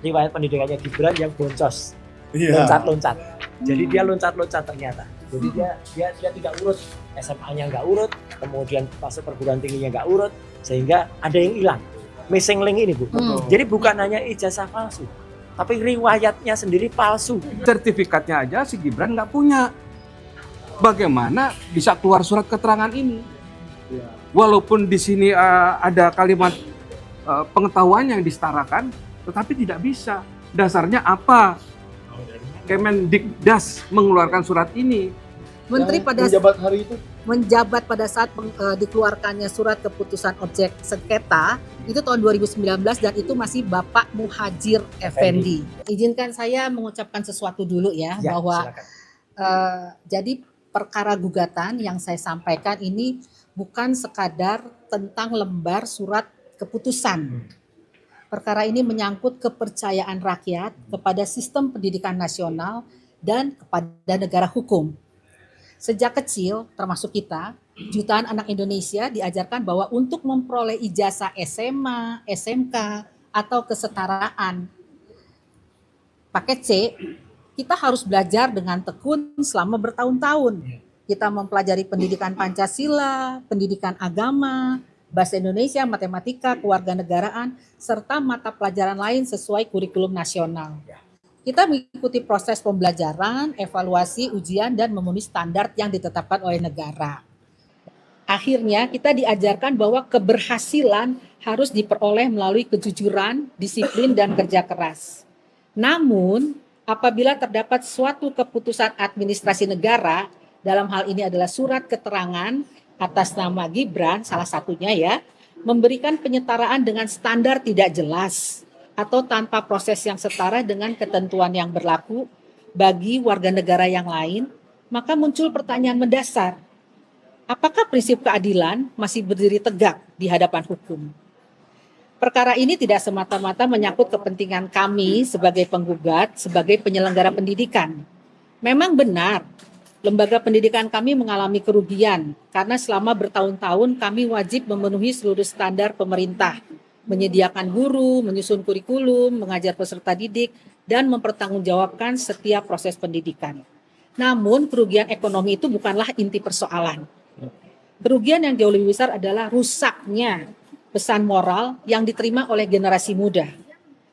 riwayat pendidikannya Gibran yang boncos, Iya. loncat-loncat. Jadi dia loncat-loncat ternyata. Jadi dia tidak urut, SMA-nya nggak urut, kemudian masuk perguruan tingginya nggak urut, sehingga ada yang hilang. Missing link ini, Bu. Jadi bukan hanya ijazah palsu, tapi riwayatnya sendiri palsu. Sertifikatnya aja si Gibran nggak punya. Bagaimana bisa keluar surat keterangan ini? Walaupun di sini ada kalimat pengetahuan yang disetarakan, tetapi tidak bisa. Dasarnya apa? Kemendikdas mengeluarkan surat ini. Menteri pada menjabat pada saat dikeluarkannya surat keputusan objek sengketa itu tahun 2019 dan itu masih Bapak Muhadjir Effendi. Izinkan saya mengucapkan sesuatu dulu ya, bahwa jadi perkara gugatan yang saya sampaikan ini bukan sekadar tentang lembar surat keputusan. Perkara ini menyangkut kepercayaan rakyat kepada sistem pendidikan nasional dan kepada negara hukum. Sejak kecil, termasuk kita, jutaan anak Indonesia diajarkan bahwa untuk memperoleh ijazah SMA, SMK, atau kesetaraan paket C, kita harus belajar dengan tekun selama bertahun-tahun. Kita mempelajari pendidikan Pancasila, pendidikan agama, bahasa Indonesia, matematika, kewarganegaraan, serta mata pelajaran lain sesuai kurikulum nasional. Kita mengikuti proses pembelajaran, evaluasi, ujian, dan memenuhi standar yang ditetapkan oleh negara. Akhirnya kita diajarkan bahwa keberhasilan harus diperoleh melalui kejujuran, disiplin, dan kerja keras. Namun, apabila terdapat suatu keputusan administrasi negara, dalam hal ini adalah surat keterangan atas nama Gibran, salah satunya ya, memberikan penyetaraan dengan standar tidak jelas atau tanpa proses yang setara dengan ketentuan yang berlaku bagi warga negara yang lain, maka muncul pertanyaan mendasar. Apakah prinsip keadilan masih berdiri tegak di hadapan hukum? Perkara ini tidak semata-mata menyangkut kepentingan kami sebagai penggugat, sebagai penyelenggara pendidikan. Memang benar, lembaga pendidikan kami mengalami kerugian karena selama bertahun-tahun kami wajib memenuhi seluruh standar pemerintah, menyediakan guru, menyusun kurikulum, mengajar peserta didik, dan mempertanggungjawabkan setiap proses pendidikan. Namun kerugian ekonomi itu bukanlah inti persoalan. Kerugian yang jauh lebih besar adalah rusaknya pesan moral yang diterima oleh generasi muda.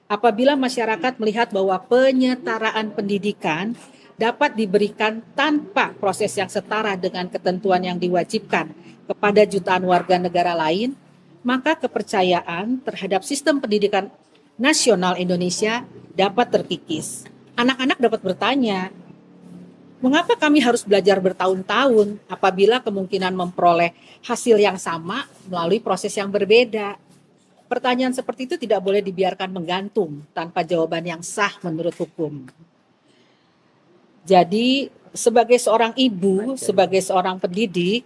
Apabila masyarakat melihat bahwa penyetaraan pendidikan dapat diberikan tanpa proses yang setara dengan ketentuan yang diwajibkan kepada jutaan warga negara lain, maka kepercayaan terhadap sistem pendidikan nasional Indonesia dapat terkikis. Anak-anak dapat bertanya, mengapa kami harus belajar bertahun-tahun apabila kemungkinan memperoleh hasil yang sama melalui proses yang berbeda? Pertanyaan seperti itu tidak boleh dibiarkan menggantung tanpa jawaban yang sah menurut hukum. Jadi sebagai seorang ibu, sebagai seorang pendidik,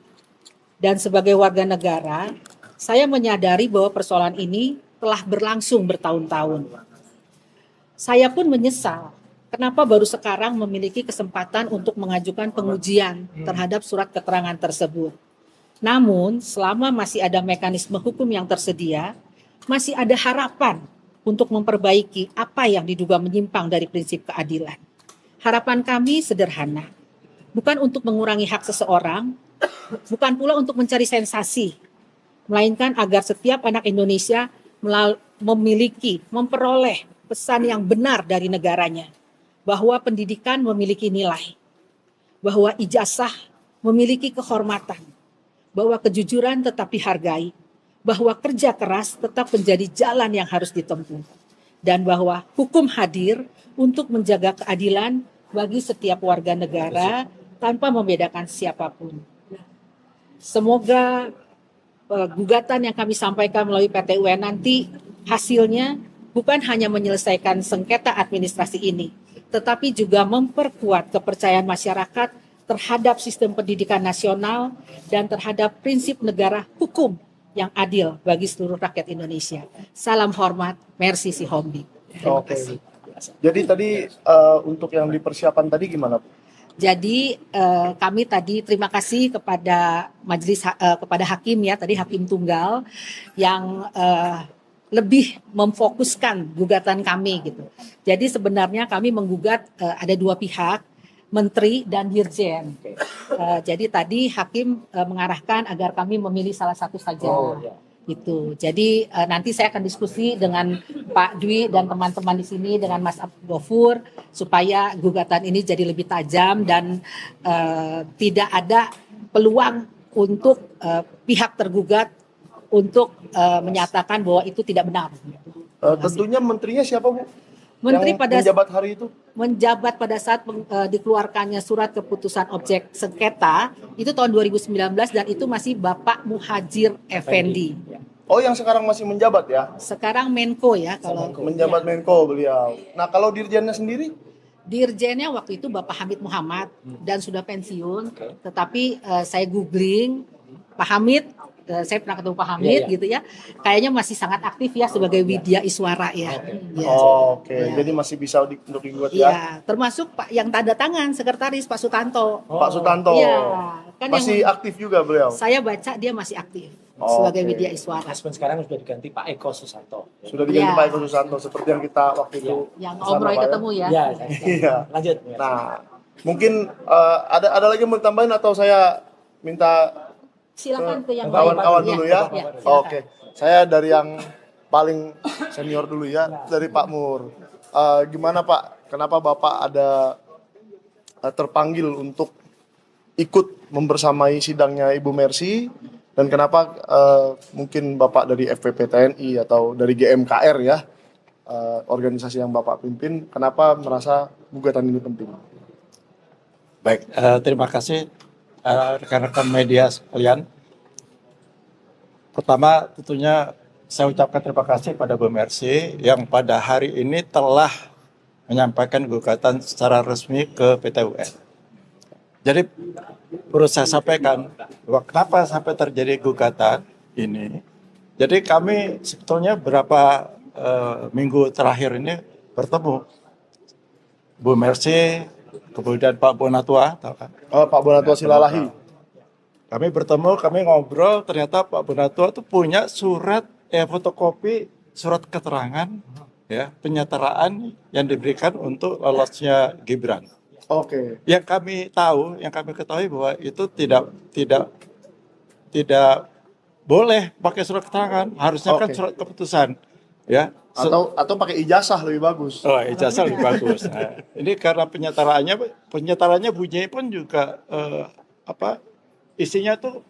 dan sebagai warga negara, saya menyadari bahwa persoalan ini telah berlangsung bertahun-tahun. Saya pun menyesal kenapa baru sekarang memiliki kesempatan untuk mengajukan pengujian terhadap surat keterangan tersebut. Namun, selama masih ada mekanisme hukum yang tersedia, masih ada harapan untuk memperbaiki apa yang diduga menyimpang dari prinsip keadilan. Harapan kami sederhana, bukan untuk mengurangi hak seseorang, bukan pula untuk mencari sensasi, melainkan agar setiap anak Indonesia memperoleh pesan yang benar dari negaranya, bahwa pendidikan memiliki nilai, bahwa ijazah memiliki kehormatan, bahwa kejujuran tetap dihargai, bahwa kerja keras tetap menjadi jalan yang harus ditempuh, dan bahwa hukum hadir untuk menjaga keadilan bagi setiap warga negara tanpa membedakan siapapun. Semoga gugatan yang kami sampaikan melalui PT UN nanti hasilnya bukan hanya menyelesaikan sengketa administrasi ini, tetapi juga memperkuat kepercayaan masyarakat terhadap sistem pendidikan nasional dan terhadap prinsip negara hukum yang adil bagi seluruh rakyat Indonesia. Salam hormat, merci si Hombi. Terima kasih. Jadi tadi untuk yang dipersiapan tadi gimana, Bu? Jadi kami tadi terima kasih kepada majelis kepada hakim ya, tadi hakim tunggal yang lebih memfokuskan gugatan kami gitu. Jadi sebenarnya kami menggugat ada dua pihak, Menteri dan Dirjen. Jadi tadi hakim mengarahkan agar kami memilih salah satu saja. Gitu. Jadi nanti saya akan diskusi dengan Pak Dwi dan teman-teman di sini dengan Mas Gofur supaya gugatan ini jadi lebih tajam dan tidak ada peluang untuk pihak tergugat untuk menyatakan bahwa itu tidak benar. Tentunya menterinya siapa, Bu? Menteri Yang pada menjabat hari itu? menjabat pada saat dikeluarkannya surat keputusan objek sengketa itu tahun 2019 dan itu masih Bapak Muhajir Effendi. Oh, yang sekarang masih menjabat ya? Sekarang Menko ya kalau Menjabat Menko beliau. Nah, kalau dirjennya sendiri? Dirjennya waktu itu Bapak Hamid Muhammad dan sudah pensiun, tetapi saya googling Pak Hamid, saya pernah ketemu Pak Hamid gitu ya, kayaknya masih sangat aktif ya sebagai Widya Iswara ya. Ya. Oke. Jadi masih bisa untuk digugat ya? Iya, termasuk Pak yang tanda tangan sekretaris Pak Sutanto. Pak Sutanto. Iya, kan Masih yang aktif juga beliau? saya baca dia masih aktif Oh, sebagai oke. Widya Iswara. Husband sekarang sudah diganti Pak Eko Susanto. Sudah diganti Iya. Pak Eko Susanto seperti yang kita waktu itu Yang kesana, Om Roy Pak, ya? ketemu ya. Iya, Iya. lanjut. Nah, mungkin ada lagi yang mau ditambahin atau saya minta Silakan ke yang kawan-kawan lain. dulu Iya, ya? iya, silakan. Oke. Saya dari yang paling senior dulu ya, dari Pak Mur. Gimana Pak? Kenapa Bapak ada terpanggil untuk ikut membersamai sidangnya Ibu Mercy? Dan kenapa mungkin Bapak dari FPP TNI atau dari GMKR ya, organisasi yang Bapak pimpin, kenapa merasa gugatan ini penting? Baik, terima kasih rekan-rekan media sekalian. Pertama tentunya saya ucapkan terima kasih pada Bu Mercy yang pada hari ini telah menyampaikan gugatan secara resmi ke PT UN. Jadi perlu saya sampaikan bahwa kenapa sampai terjadi gugatan ini. Jadi kami sebetulnya beberapa minggu terakhir ini bertemu Bu Mercy, kemudian Pak Bonatua, tahu kan? Pak Bonatua Silalahi. Kami bertemu, kami ngobrol, ternyata Pak Bonatua itu punya surat, fotokopi surat keterangan, ya, penyetaraan yang diberikan untuk lolosnya Gibran. Oke. Yang kami tahu, yang kami ketahui bahwa itu tidak boleh pakai surat keterangan, harusnya kan Oke. surat keputusan, ya. Atau pakai ijazah lebih bagus. Oh, ijazah lebih bagus. Nah, ini karena penyetarannya bunyinya pun juga isinya tuh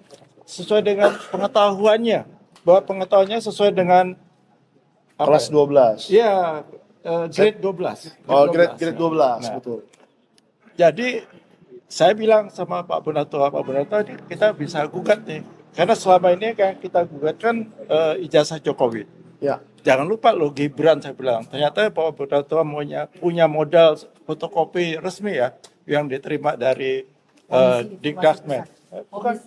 sesuai dengan pengetahuannya, bahwa pengetahuannya sesuai dengan Kelas 12. Iya, grade 12. Oh, grade 12, Nah, betul. jadi saya bilang sama Pak Bonatua, ini kita bisa gugat nih, karena selama ini kan kita gugat kan ijazah Jokowi. Ya. Jangan lupa loh Gibran, saya bilang. Ternyata Pak Bonatua punya modal fotokopi resmi ya, yang diterima dari Dikdasmen. Bukan,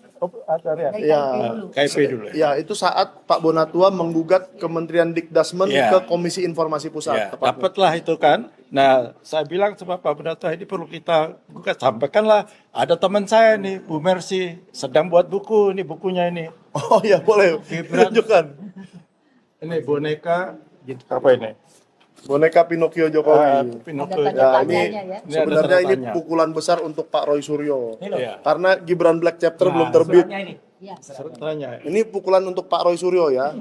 Dari Iya. KIP dulu. KIP dulu. Ya, itu saat Pak Bonatua menggugat Kementerian Dikdasmen Iya. ke Komisi Informasi Pusat. Ya, tepatnya. dapatlah itu kan. Nah, saya bilang sama Pak Bonatua, ini perlu kita gugat. Sampaikanlah, ada teman saya nih, Bu Mercy, sedang buat buku, ini bukunya ini. Oh iya, boleh. Gibran. Tunjukkan. Ini boneka, gitu, apa ini? Boneka Pinocchio Jokowi. Pinocchio. Ada Ya, tanda ini tanyanya ya. Ini ada sebenarnya tanda ini tanya. pukulan besar untuk Pak Roy Suryo. Ini loh. Iya. Karena Gibran Black Chapter Nah, belum terbit. Suratnya ini. Ya. Tanya. Ini pukulan untuk Pak Roy Suryo ya.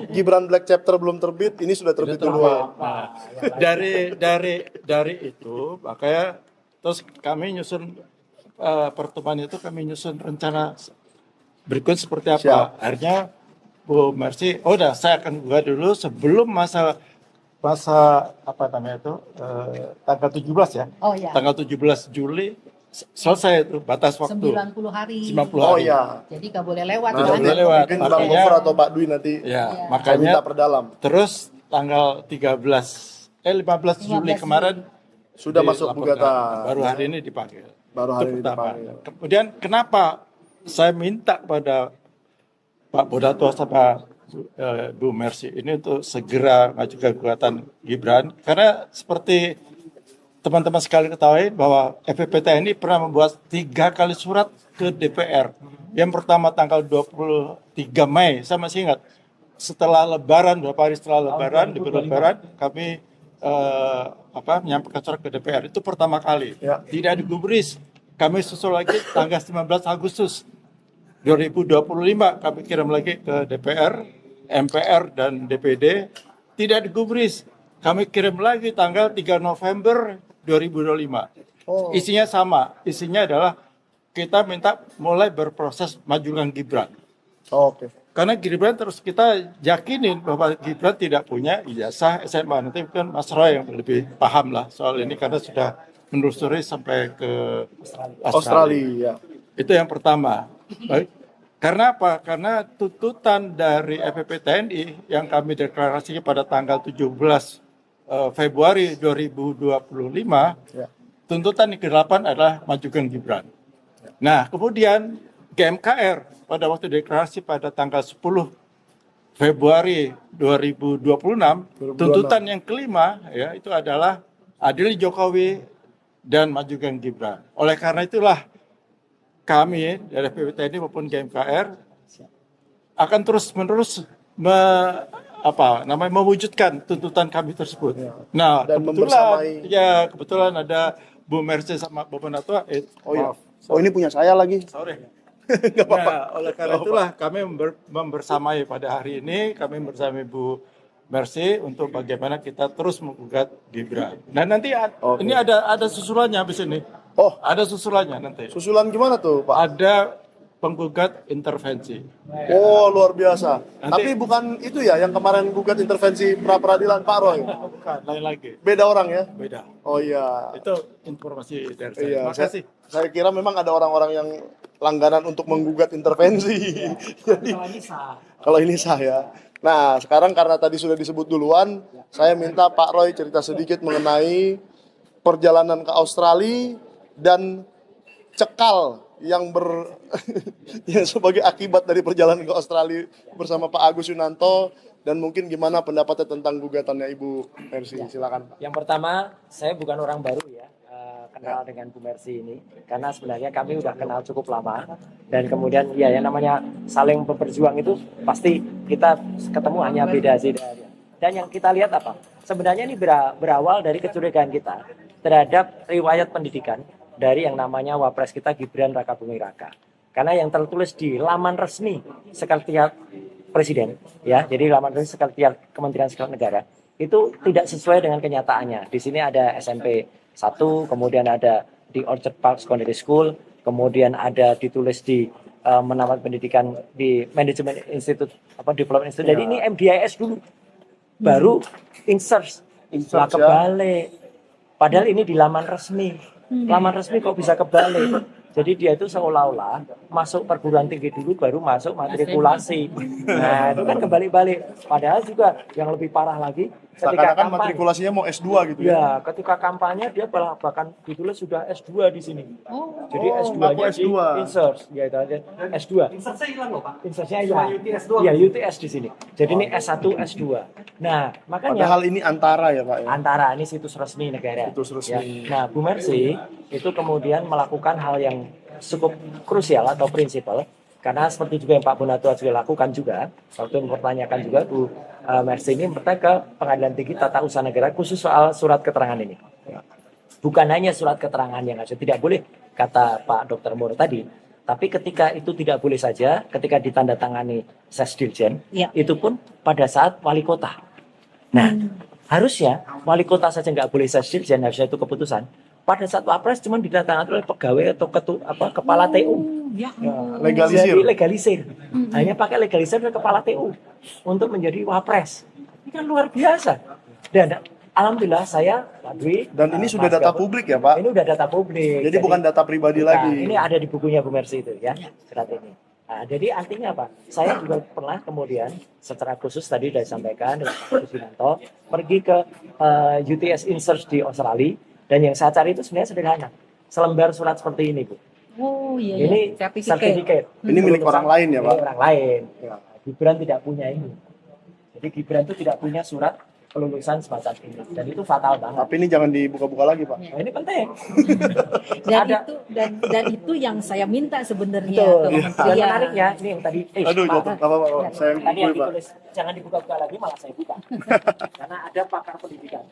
Gibran Black Chapter belum terbit, ini sudah terbit duluan. Nah, dari itu makanya terus kami nyusun pertemuan itu, kami nyusun rencana berikut seperti apa. Siap. Akhirnya Bu Mercy, udah saya akan buka dulu sebelum masa apa namanya itu tanggal 17 ya. Oh ya. Tanggal 17 Juli selesai itu batas waktu 90 hari. 90 Oh hari. iya. Jadi nggak boleh lewat Nah, kan? boleh lewat. mungkin Bang Makanya- Gofur atau Pak Dwi nanti Ya, Iya. saya makanya minta perdalam. terus tanggal 15 Juli 15 kemarin Sudah masuk dilaporkan. gugatan. Baru hari ini dipanggil. Baru Itu hari ini pertama. dipanggil. Kemudian kenapa saya minta pada Pak Bonatua sama Bu Mercy ini untuk segera mengajukan gugatan Gibran, karena seperti teman-teman sekali ketahui bahwa FPP TNI pernah membuat 3 kali surat ke DPR. Yang pertama tanggal 23 Mei, saya masih ingat, setelah Lebaran, beberapa hari setelah Tahun Lebaran, di 2025. Lebaran kami menyampaikan surat ke DPR. Itu pertama kali. Ya. Tidak digubris. Kami susul lagi tanggal 19 Agustus 2025 kami kirim lagi ke DPR, MPR dan DPD. Tidak digubris. Kami kirim lagi tanggal 3 November 2025. Oh. Isinya sama. Isinya adalah kita minta mulai berproses majukan Gibran. Oke. Karena Gibran terus kita yakinin bahwa Gibran tidak punya ijazah SMA. Nanti mungkin Mas Roy yang lebih paham lah soal ini karena sudah menelusuri sampai ke Australia. Itu yang pertama. Baik. Karena apa? Karena tuntutan dari FPP TNI yang kami deklarasikan pada tanggal 17 Februari 2025, Ya. tuntutan yang ke-8 adalah majukan Gibran. Nah, kemudian GMKR pada waktu deklarasi pada tanggal 10 Februari 2026, tuntutan yang kelima ya itu adalah adil Jokowi dan majukan Gibran. Oleh karena itulah kami dari PPTNI maupun GMKR akan terus-menerus mewujudkan tuntutan kami tersebut. Nah, Dan kebetulan ada Bu Mercy sama Bapak Natua. Oh iya. Maaf, Oh ini punya saya lagi. sorry. Nggak apa-apa. Nah, oleh karena itulah kami membersamai pada hari ini, kami bersama Bu Mercy untuk bagaimana kita terus menggugat Gibran. Dan nanti Oke. ini ada susulannya habis ini. Oh, Ada susulannya nanti. susulan gimana tuh, Pak? Ada penggugat intervensi. Oh, luar biasa. Nanti- Tapi bukan itu ya yang kemarin gugat intervensi pra peradilan Pak Roy. Bukan, lain lagi. Beda orang ya? Beda. Oh iya. Itu informasi dari saya. Iya, Terima kasih. saya kira memang ada orang-orang yang langganan untuk menggugat intervensi. Jadi Kalau ini sah. kalau ini saya. Nah, sekarang karena tadi sudah disebut duluan, saya minta Pak Roy cerita sedikit mengenai perjalanan ke Australia dan cekal yang yang sebagai akibat dari perjalanan ke Australia bersama Pak Agus Yunanto dan mungkin gimana pendapatnya tentang gugatannya Ibu Mercy. Silakan. Yang pertama, saya bukan orang baru ya, kenal dengan Bu Mercy ini, karena sebenarnya kami udah kenal cukup lama, dan kemudian ya yang namanya saling berjuang itu pasti kita ketemu hanya beda sih. Dan yang kita lihat apa? Sebenarnya ini berawal dari kecurigaan kita terhadap riwayat pendidikan dari yang namanya Wapres kita Gibran Rakabuming Raka. Karena yang tertulis di laman resmi Sekretariat Presiden, ya, jadi laman resmi Sekretariat Kementerian Sekretariat Negara itu tidak sesuai dengan kenyataannya. Di sini ada SMP 1, kemudian ada di Orchard Park Secondary School, kemudian ada ditulis di menamat pendidikan di Management Institute Development Institute. Jadi ini MDIS dulu, baru insert lah ya. kebalik. Padahal ini di laman resmi. Laman resmi kok bisa kebalik? Jadi dia itu seolah-olah masuk perguruan tinggi dulu baru masuk matrikulasi. Nah, itu kan kebalik-balik. Padahal juga yang lebih parah lagi ketika Seakan-akan kampanye. matrikulasinya mau S2 gitu ya. Ya, ketika kampanye dia bahkan ditulis sudah S2 di sini. Jadi Oh, S2-nya ngaku di S2. insert, ya itu aja. S2. Insertnya hilang loh Pak. Insertnya hilang. Iya, UTS di sini. Jadi ini S1, S2. Nah, makanya Padahal ini antara ya, Pak ya. antara ini situs resmi negara. Situs resmi. Ya. Nah, Bu Mercy itu kemudian melakukan hal yang cukup krusial atau prinsipal, karena seperti juga yang Pak Bonatua juga lakukan juga, waktu mempertanyakan juga Bu Mercy ini bertanya ke Pengadilan Tinggi Tata Usaha Negara khusus soal surat keterangan ini. Bukan hanya surat keterangan yang ada, tidak boleh kata Pak Dr. Mur tadi, tapi ketika itu tidak boleh saja, ketika ditandatangani Sesdirjen, Ya. itu pun pada saat wali kota. Nah, harusnya wali kota saja nggak boleh Sesdirjen, harusnya itu keputusan. Pada saat Wapres cuma ditandatangani oleh pegawai atau kepala TU. Ya. Legalisir. Jadi legalisir. Hanya pakai legalisir dari kepala TU untuk menjadi Wapres. Ini kan luar biasa. Dan alhamdulillah saya Pak Dwi Dan ini Mas sudah data Gabung, publik ya, Pak? Ini udah data publik. Jadi bukan data pribadi bukan. lagi. Ini ada di bukunya Bu Mercy itu ya, surat ini. Nah, jadi artinya apa? Saya juga pernah kemudian secara khusus tadi sudah disampaikan dengan Pak Agus Yunanto pergi ke UTS Insert di Australia, dan yang saya cari itu sebenarnya sederhana. Selembar surat seperti ini, Bu. Oh iya, Ini iya. sertifikat. Ini milik orang lain ya, Pak? Milik orang lain. Ya. Gibran tidak punya ini. Jadi Gibran itu tidak punya surat kelulusan semacam ini. Dan itu fatal banget. Tapi ini jangan dibuka-buka lagi, Pak. Nah, ini penting. Dan Ada. itu dan itu yang saya minta sebenarnya Betul. ke Dan kementerian. menariknya ini yang tadi Aduh, Pak, jatuh. Apa, Pak? Saya yang tadi yang bukuin, Pak. ditulis jangan dibuka-buka lagi malah saya buka. Karena ada pakar pendidikan.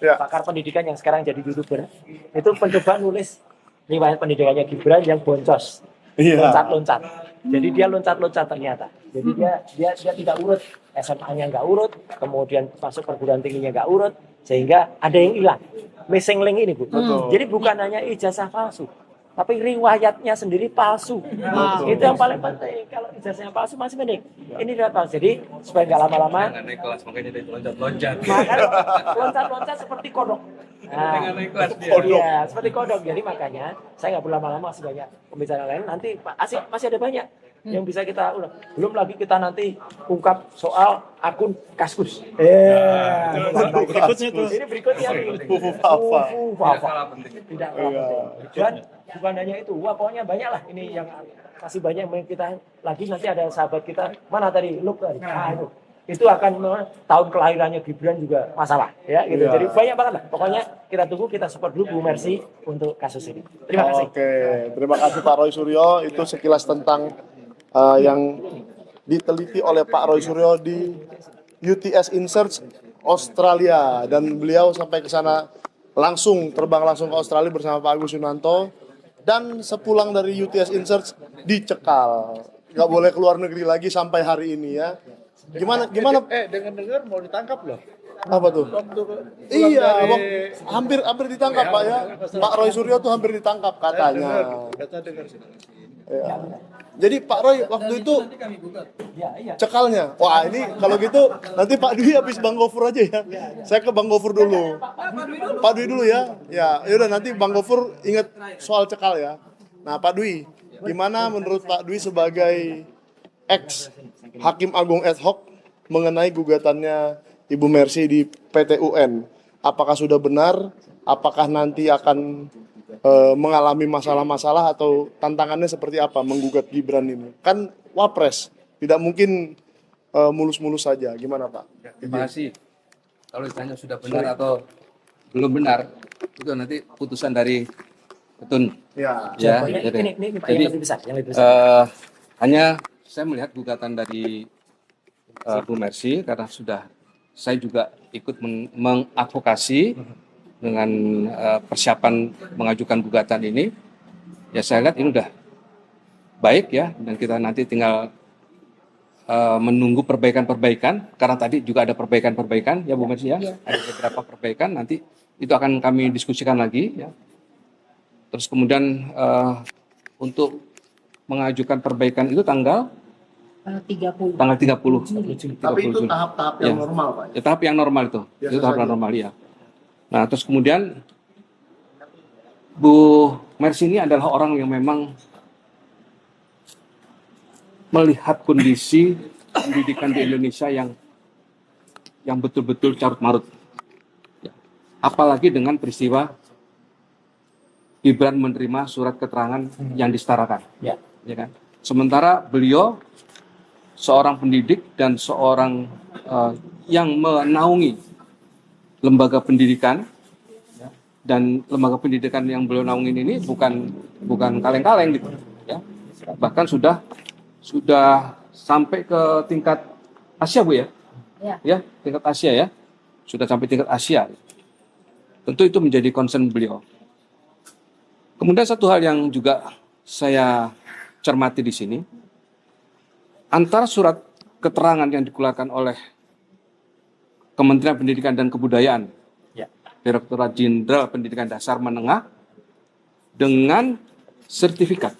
Ya. Pakar pendidikan yang sekarang jadi YouTuber itu mencoba nulis riwayat pendidikannya Gibran yang boncos. Iya. Loncat-loncat. Jadi dia loncat-loncat ternyata. Jadi dia tidak urut, SMA-nya nggak urut, kemudian masuk perguruan tingginya nggak urut, sehingga ada yang hilang. Missing link ini, Bu. Betul. Jadi bukan hanya ijazah palsu, tapi riwayatnya sendiri palsu. Betul. Itu yang paling penting. Kalau ijazahnya palsu masih mending. Ini tidak palsu. Jadi supaya nggak lama-lama, Jangan naik kelas, makanya dia loncat-loncat. makanya loncat-loncat seperti kodok. Nah, Jangan naik kelas dia. iya, seperti kodok. Jadi makanya saya nggak perlu lama-lama, masih banyak pembicaraan lain. Nanti masih ada banyak yang bisa kita ulang. Belum lagi kita nanti ungkap soal akun Kaskus. Berikutnya tuh. Ini berikutnya nih. Fufu Fafa. Fufu Tidak Fafa. kalah penting. Tidak kalah Iya. penting. Dan bukan hanya itu, wah pokoknya banyak lah ini yang masih banyak yang kita lagi nanti ada sahabat kita mana tadi Luke tadi. Itu akan tahun kelahirannya Gibran juga masalah ya gitu. Iya. Jadi banyak banget lah. Pokoknya kita tunggu, kita support dulu Bu Mercy untuk kasus ini. Terima kasih. Oke, terima kasih Pak Roy Suryo. Itu sekilas tentang yang diteliti oleh Pak Roy Suryo di UTS Insearch Australia, dan beliau sampai ke sana terbang langsung ke Australia bersama Pak Agus Yunanto, dan sepulang dari UTS Insearch dicekal, nggak boleh keluar negeri lagi sampai hari ini ya. Gimana? dengar mau ditangkap loh. Apa tuh? Iya, hampir ditangkap Pak ya. Pak Roy Suryo tuh hampir ditangkap katanya. Ya. Jadi Pak Roy waktu itu cekalnya. Wah ini kalau gitu nanti Pak Dwi habis Bang Gofur aja ya. Saya ke Bang Gofur dulu. Pak Dwi dulu ya. Ya, yaudah nanti Bang Gofur ingat soal cekal ya. Nah Pak Dwi, gimana menurut Pak Dwi sebagai ex Hakim Agung ad hoc mengenai gugatannya Ibu Mercy di PT UN? Apakah sudah benar? Apakah nanti akan mengalami masalah-masalah atau tantangannya seperti apa menggugat Gibran ini? Kan Wapres, tidak mungkin mulus-mulus saja. Gimana Pak? Terima kasih. Kalau ditanya sudah benar atau belum benar, itu nanti putusan dari Petun. Ya. Ya, Pokoknya ini Pak, jadi yang lebih besar, yang lebih besar. hanya saya melihat gugatan dari Bu Mercy karena saya juga ikut mengadvokasi dengan persiapan mengajukan gugatan ini. Ya saya lihat ini udah baik ya, dan kita nanti tinggal menunggu perbaikan-perbaikan, karena tadi juga ada perbaikan-perbaikan ya Bu Mercy ya. Ada beberapa perbaikan, nanti itu akan kami diskusikan lagi ya. Terus kemudian untuk mengajukan perbaikan itu tanggal 30. 30. Tapi itu tahap-tahap yang Ya. normal Pak. Ya, tahap yang normal itu. Biasa Itu tahap saja. normal ya. Nah, terus kemudian Bu Mercy ini adalah orang yang memang melihat kondisi pendidikan di Indonesia yang betul-betul carut marut. Ya. Apalagi dengan peristiwa Gibran menerima surat keterangan yang disetarakan. Ya. Ya kan? Sementara beliau seorang pendidik dan seorang yang menaungi lembaga pendidikan, ya, dan lembaga pendidikan yang beliau naungin ini bukan kaleng-kaleng gitu ya. Bahkan sudah sampai ke tingkat Asia Bu ya. Ya, tingkat Asia ya. Sudah sampai tingkat Asia. Tentu itu menjadi concern beliau. Kemudian satu hal yang juga saya cermati di sini, antara surat keterangan yang dikeluarkan oleh Kementerian Pendidikan dan Kebudayaan, Ya. Direktorat Jenderal Pendidikan Dasar Menengah, dengan sertifikat.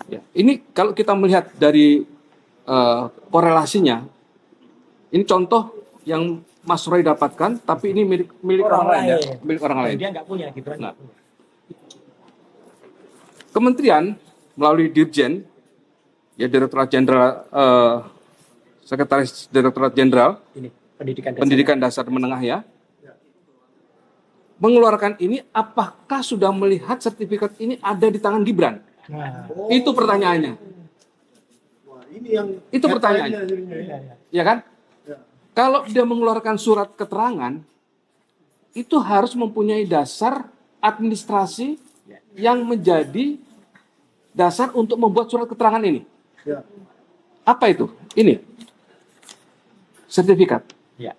Ya. Ini kalau kita melihat dari korelasinya, ini contoh yang Mas Roy dapatkan, tapi ini milik orang lain ya, milik orang lain. Dia nggak punya Gibran. Nah. Kementerian melalui Dirjen, ya Direktorat Jenderal, Sekretaris Direktorat Jenderal Ini pendidikan dasar. Pendidikan Dasar Menengah ya, mengeluarkan ini, apakah sudah melihat sertifikat ini ada di tangan Gibran? Nah, Itu pertanyaannya. Wah, ini yang Itu pertanyaannya. headline-nya jadinya ya. iya, iya. Ya kan? Kalau dia mengeluarkan surat keterangan, itu harus mempunyai dasar administrasi yang menjadi dasar untuk membuat surat keterangan ini. Ya. Apa itu? Ini. Sertifikat. Ya.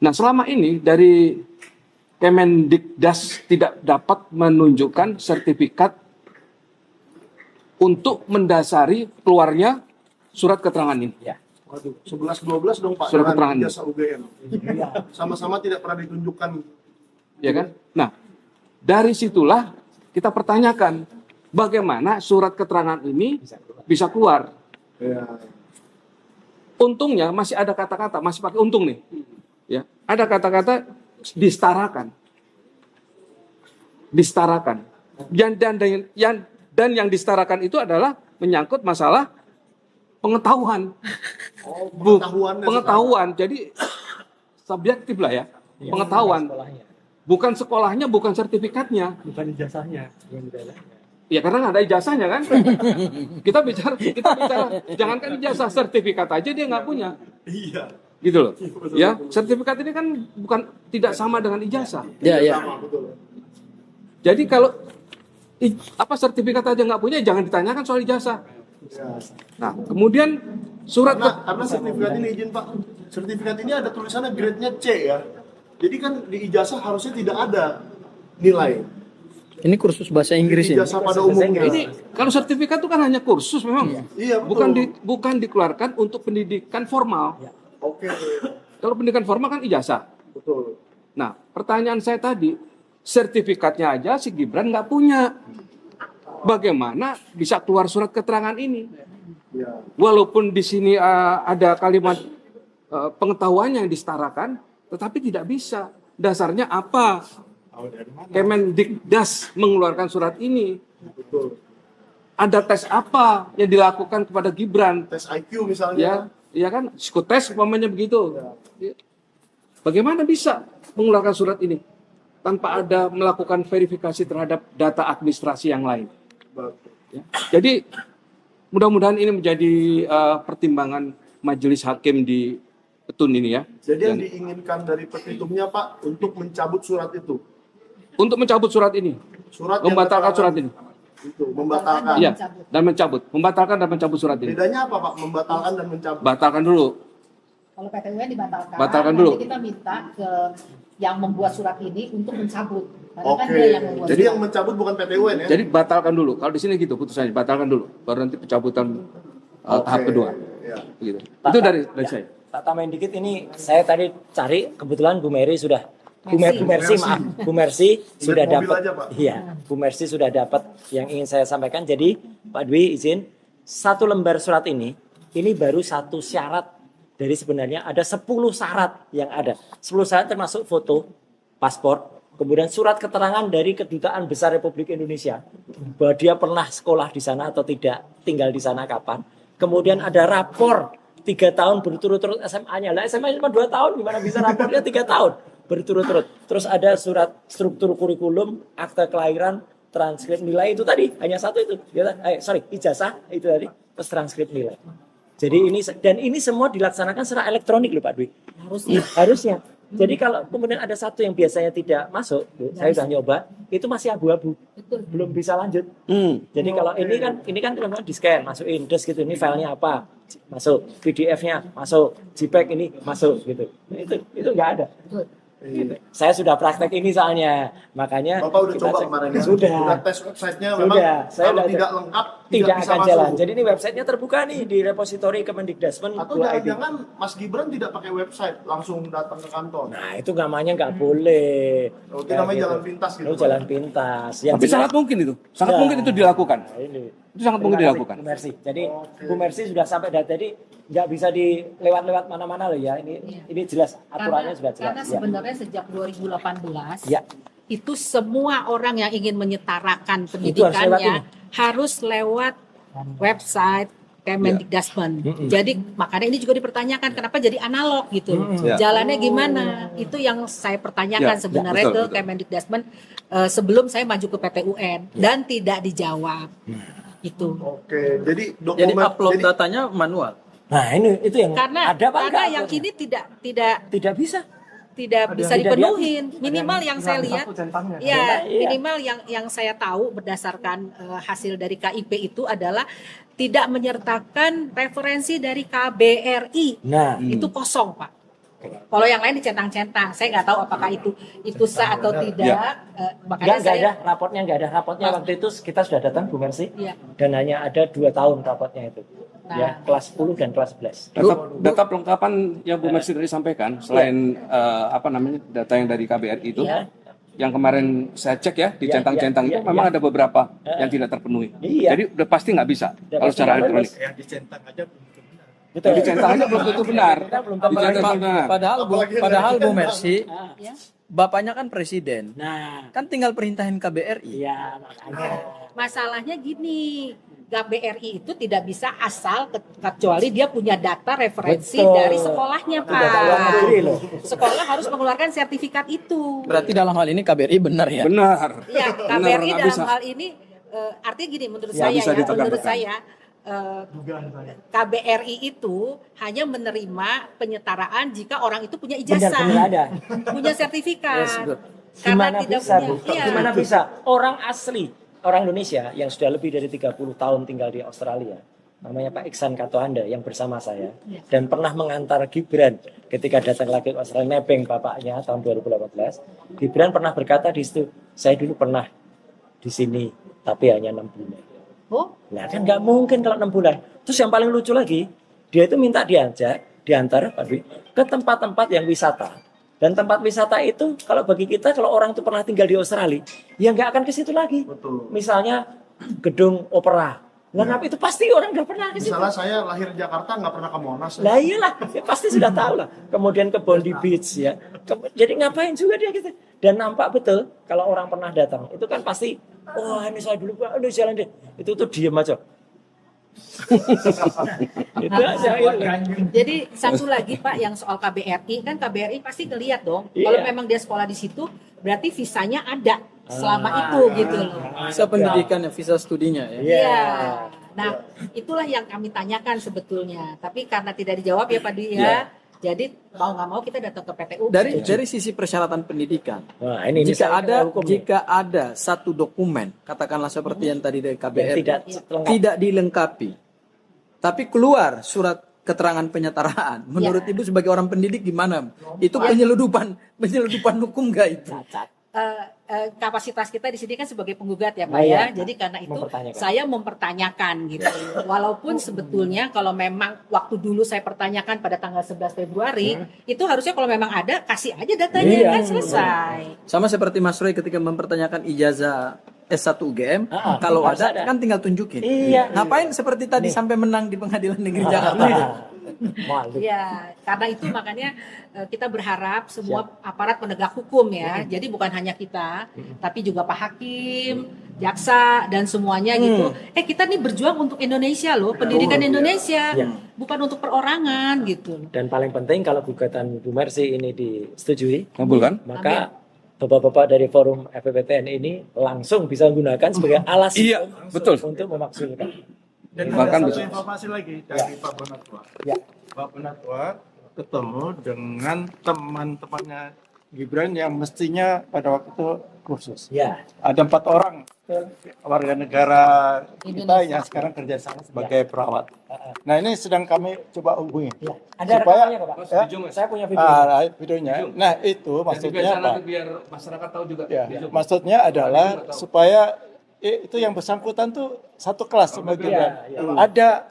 Nah, selama ini dari Kemendikdas tidak dapat menunjukkan sertifikat untuk mendasari keluarnya surat keterangan ini. Ya. Waduh, 11-12 dong Pak. Surat dengan keterangan. ijazah UGM. Sama-sama tidak pernah ditunjukkan. Ya kan? Nah, dari situlah kita pertanyakan bagaimana surat keterangan ini bisa keluar. Ya. Untungnya masih ada kata-kata, masih pakai untung nih. Ya, ada kata-kata disetarakan. Disetarakan. Dan yang disetarakan itu adalah menyangkut masalah pengetahuan. Pengetahuan. Jadi subjektif lah ya. Pengetahuan. Sekolahnya. Bukan sekolahnya, bukan sertifikatnya. Bukan ijazahnya yang bedanya. Ya karena nggak ada ijazahnya kan. Kita bicara, jangankan ijazah, sertifikat aja dia nggak punya. Iya. Gitu loh. Ya, sertifikat ini kan bukan tidak sama dengan ijazah. Sama, betul. Jadi kalau sertifikat aja nggak punya, jangan ditanyakan soal ijazah. Ya. Nah, kemudian surat Karena sertifikat ini izin Pak, sertifikat ini ada tulisannya grade-nya C ya. Jadi kan di ijazah harusnya tidak ada nilai. Ini kursus bahasa Inggris ya. Ijazah pada umumnya. ini kalau sertifikat itu kan hanya kursus memang. Iya, betul. Bukan dikeluarkan untuk pendidikan formal. Oke, Kalau pendidikan formal kan ijazah. betul. Nah, pertanyaan saya tadi, sertifikatnya aja si Gibran nggak punya. Bagaimana bisa keluar surat keterangan ini? Ya. Walaupun di sini ada kalimat pengetahuan yang disetarakan, tetapi tidak bisa. Dasarnya apa? Kemendikdas mengeluarkan surat ini. Betul. Ada tes apa yang dilakukan kepada Gibran? Tes IQ misalnya. Ya kan? Psikotes umpamanya begitu. Ya. Bagaimana bisa mengeluarkan surat ini tanpa ada melakukan verifikasi terhadap data administrasi yang lain? Betul. Ya. Jadi mudah-mudahan ini menjadi pertimbangan majelis hakim di Petun ini ya. Jadi yang Dan diinginkan dari petitumnya Pak untuk mencabut surat itu. untuk mencabut surat ini, Surat yang membatalkan keterangan surat ini. Itu, membatalkan. Iya, dan mencabut, membatalkan dan mencabut surat ini. Bedanya apa Pak? Membatalkan dan mencabut. Batalkan dulu. Kalau PTUN dibatalkan, Batalkan nanti dulu. kita minta ke yang membuat surat ini untuk mencabut. Karena kan Oke. dia yang membuat Jadi surat. yang mencabut bukan PT UN ya? Jadi batalkan dulu. Kalau di sini gitu putusannya, batalkan dulu. Baru nanti pencabutan tahap kedua. Ya. Begitu. Itu dari saya. Tak tambahin dikit ini, saya tadi cari, kebetulan Bu Mary sudah Bu Mercy, maaf, Bu Mercy sudah mobil dapat. aja, Pak. Iya, Bu Mercy sudah dapat yang ingin saya sampaikan. Jadi Pak Dwi izin, satu lembar surat ini baru satu syarat dari sebenarnya ada 10 syarat yang ada. 10 syarat termasuk foto, paspor, kemudian surat keterangan dari Kedutaan Besar Republik Indonesia bahwa dia pernah sekolah di sana atau tidak, tinggal di sana kapan. Kemudian ada rapor 3 tahun berturut-turut SMA-nya. Lah SMA cuma 2 tahun, gimana bisa rapornya 3 tahun berturut-turut. Terus ada surat struktur kurikulum, akte kelahiran, transkrip nilai itu tadi, hanya satu itu. Ijazah itu tadi, terus transkrip nilai. Jadi ini semua dilaksanakan secara elektronik loh Pak Dwi. Harusnya. Jadi kalau kemudian ada satu yang biasanya tidak masuk, saya sudah nyoba, itu masih abu-abu, belum bisa lanjut. Jadi kalau ini kan teman-teman di scan, masukin terus gitu, ini filenya apa, masuk, PDF-nya masuk, JPEG ini masuk gitu. Itu nggak ada. Gitu. Saya sudah praktek ini soalnya, makanya Bapak udah kita coba cek. kemarin ya? Sudah. Udah tes websitenya Sudah. memang Saya kalau udah tidak lengkap tidak bisa akan masuk. jalan. Jadi ini websitenya terbuka nih di repositori Kemendikdasmen. Atau jangan-jangan Mas Gibran tidak pakai website, langsung datang ke kantor. Nah itu namanya nggak boleh. Oh, itu namanya jalan pintas gitu, Oh, Pak. jalan pintas. Yang Tapi jelas- sangat mungkin itu. Sangat Nah, mungkin itu dilakukan. Nah, ini. Itu sangat mungkin Terima kasih, dilakukan. Bu Mercy. Jadi Bu Mercy sudah sampai jadi nggak bisa dilewat-lewat mana-mana loh ya. Ini jelas aturannya sudah jelas. Karena Ya. sebenarnya sejak 2018 Ya. itu semua orang yang ingin menyetarakan lewat pendidikannya harus lewat website Kemendikdasmen. Jadi makanya ini juga dipertanyakan kenapa jadi analog gitu. Ya. Jalannya gimana? Itu yang saya pertanyakan Ya, sebenarnya betul, ke betul. Kemendikdasmen sebelum saya maju ke PTUN dan tidak dijawab. Itu. Oke, jadi Jadi dokumen upload datanya manual. Nah, itu yang Karena ada apa enggak yang aturannya? ini tidak Tidak bisa. bisa Tidak dipenuhin. Minimal yang saya lihat, ya Iya. minimal yang saya tahu berdasarkan hasil dari KIP itu adalah tidak menyertakan referensi dari KBRI. Nah, Itu kosong, Pak. Kalau yang lain dicentang-centang, saya nggak tahu apakah itu sah atau tidak. Makanya enggak saya ada rapotnya, enggak ada rapotnya. Waktu itu kita sudah datang Bu Mercy, Iya. dan hanya ada 2 tahun rapotnya itu. Nah. Ya, kelas 10 dan kelas 11. Data pelengkapan yang Bu Mercy tadi sampaikan, selain data yang dari KBRI itu, Iya. yang kemarin saya cek ya, dicentang-centang Iya, itu memang iya. ada beberapa yang tidak terpenuhi. Iya. Jadi udah pasti nggak bisa Udah kalau pasti secara nggak elektronik. Yang dicentang aja belum tentu benar. Betul. Dicentang aja belum tentu benar. Kita belum Dicentang Pa- belum benar. padahal Bu Mercy, ya. bapaknya kan presiden. Nah, Kan tinggal perintahin KBRI. iya makanya. Masalahnya gini, KBRI itu tidak bisa asal kecuali dia punya data referensi Betul. dari sekolahnya, Itu data luar Pak. negeri loh. Sekolah harus mengeluarkan sertifikat itu. Berarti dalam hal ini KBRI benar ya? Benar. Ya, Benar, KBRI nggak dalam bisa. hal ini artinya gini menurut Nggak saya bisa ya, menurut ditegakkan. saya KBRI itu hanya menerima penyetaraan jika orang itu punya ijazah, Benar ada. punya sertifikat. Yes, betul. Karena Gimana tidak bisa, punya, Bu? iya. Gimana bisa? Orang asli, orang Indonesia yang sudah lebih dari 30 tahun tinggal di Australia, namanya Pak Iksan Katohanda yang bersama saya, dan pernah mengantar Gibran ketika datang lagi ke Australia, nebeng bapaknya tahun 2018. Gibran pernah berkata di situ, saya dulu pernah di sini, tapi hanya 6 bulan. Oh, Nah kan nggak mungkin kalau 6 bulan. Terus yang paling lucu lagi, dia itu minta diantar Pak Dwi, ke tempat-tempat yang wisata. Dan tempat wisata itu kalau bagi kita, kalau orang itu pernah tinggal di Australia, ya nggak akan ke situ lagi. Betul. Misalnya gedung opera. Nah, itu pasti orang nggak pernah ke situ. Misalnya saya lahir di Jakarta nggak pernah ke Monas. Lah iyalah, ya pasti sudah tahu lah. Kemudian ke Bondi Beach ya. Jadi ngapain juga dia gitu. Dan nampak betul kalau orang pernah datang, itu kan pasti, wah ini saya dulu Pak, udah jalan deh. Itu tuh diem aja. Itu aja itu. jadi satu lagi Pak yang soal KBRI, kan KBRI pasti ngeliat dong. Iya. Kalau memang dia sekolah di situ, berarti visanya ada selama itu gitu loh. Visa pendidikannya, visa studinya ya. Iya. Iya. Nah, itulah yang kami tanyakan sebetulnya. Tapi karena tidak dijawab ya Pak Dwi ya. Jadi mau nggak mau kita datang ke PTU. Dari sisi persyaratan pendidikan, Wah, ini jika ada satu dokumen, katakanlah seperti yang tadi dari KBRI, tidak lengkap. tidak dilengkapi, tapi keluar surat keterangan penyetaraan, menurut Ibu sebagai orang pendidik gimana? Itu penyeludupan hukum nggak itu? Kapasitas kita di sini kan sebagai penggugat ya Pak Nah, iya. ya. Jadi karena itu Mempertanyakan. saya mempertanyakan gitu. Walaupun sebetulnya kalau memang waktu dulu saya pertanyakan pada tanggal 11 Februari, itu harusnya kalau memang ada kasih aja datanya Iya. kan selesai. Sama seperti Mas Roy ketika mempertanyakan ijazah S1 UGM, kalau harus ada kan tinggal tunjukin. Iya. Ngapain seperti tadi sampai menang di Pengadilan Negeri Jakarta? Malu. Ya, karena itu makanya kita berharap semua aparat penegak hukum ya. Jadi bukan hanya kita, tapi juga Pak Hakim, jaksa dan semuanya gitu. Kita nih berjuang untuk Indonesia loh, pendidikan Indonesia, Ya. bukan untuk perorangan gitu. Dan paling penting kalau gugatan Bu Mercy ini disetujui, Kabul kan? maka bapak-bapak dari forum FPPTN ini langsung bisa menggunakan sebagai alas Iya, betul. untuk memakzulkan. Dan Bahkan ada satu betul. informasi lagi dari Pak Bonatua. Ya. Pak Bonatua ketemu dengan teman-temannya Gibran yang mestinya pada waktu itu kursus. Ya, Ada 4 orang warga negara kita Indonesia. yang sekarang kerja di sana sebagai perawat. Nah ini sedang kami coba hubungi. ya. Ada rekamannya kok, Pak? Ya. Saya punya video. Videonya. Nah itu maksudnya apa? biar masyarakat tahu juga. Ya, maksudnya adalah supaya itu yang bersangkutan tuh satu kelas sama Gibran. Ada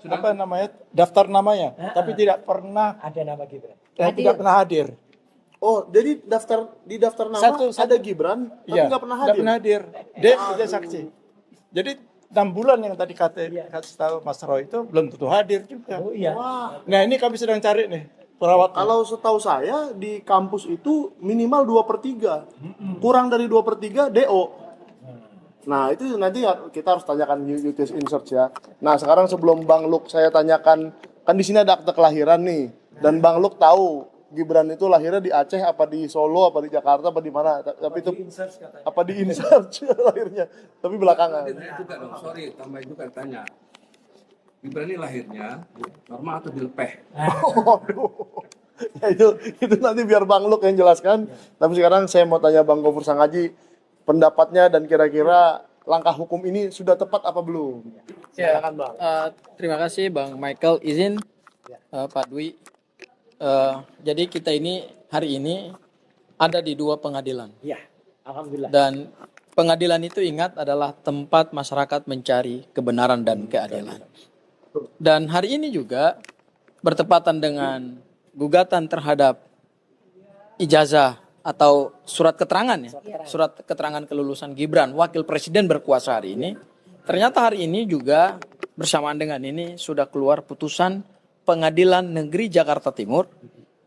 apa namanya daftar namanya, tapi tidak pernah Ada nama Gibran. tidak pernah hadir. Oh, jadi di daftar nama Satu- ada Gibran, tapi Iya, nggak pernah nggak hadir. pernah hadir. Dia saksi. Jadi 6 bulan yang tadi kasih tahu Mas Roy itu belum tentu hadir juga. Oh iya. Wah, Nah ini kami sedang cari nih perawat. kalau setahu saya di kampus itu minimal 2/3. Kurang dari 2/3 DO. Nah, itu nanti kita harus tanyakan UTS Insearch ya. Nah, sekarang sebelum Bang Luk saya tanyakan, kan di sini ada akte kelahiran nih. Dan Bang Luk tahu Gibran itu lahirnya di Aceh apa di Solo apa di Jakarta apa di mana? Tapi itu apa di Insearch lahirnya? Tapi belakangan. Juga dong, sorry, tambah juga tanya. Gibran ini lahirnya normal atau dilepeh? Waduh. Ya itu nanti biar Bang Luk yang jelaskan. Tapi sekarang saya mau tanya Bang Gofur Sangaji pendapatnya dan kira-kira langkah hukum ini sudah tepat apa belum? Silakan Bang. Terima kasih Bang Michael. Izin Pak Dwi. Jadi kita ini hari ini ada di 2 pengadilan. Iya, alhamdulillah. Dan pengadilan itu ingat adalah tempat masyarakat mencari kebenaran dan keadilan. Dan hari ini juga bertepatan dengan gugatan terhadap ijazah atau surat keterangan ya, surat keterangan kelulusan Gibran, wakil presiden berkuasa hari ini. Ternyata hari ini juga bersamaan dengan ini sudah keluar putusan Pengadilan Negeri Jakarta Timur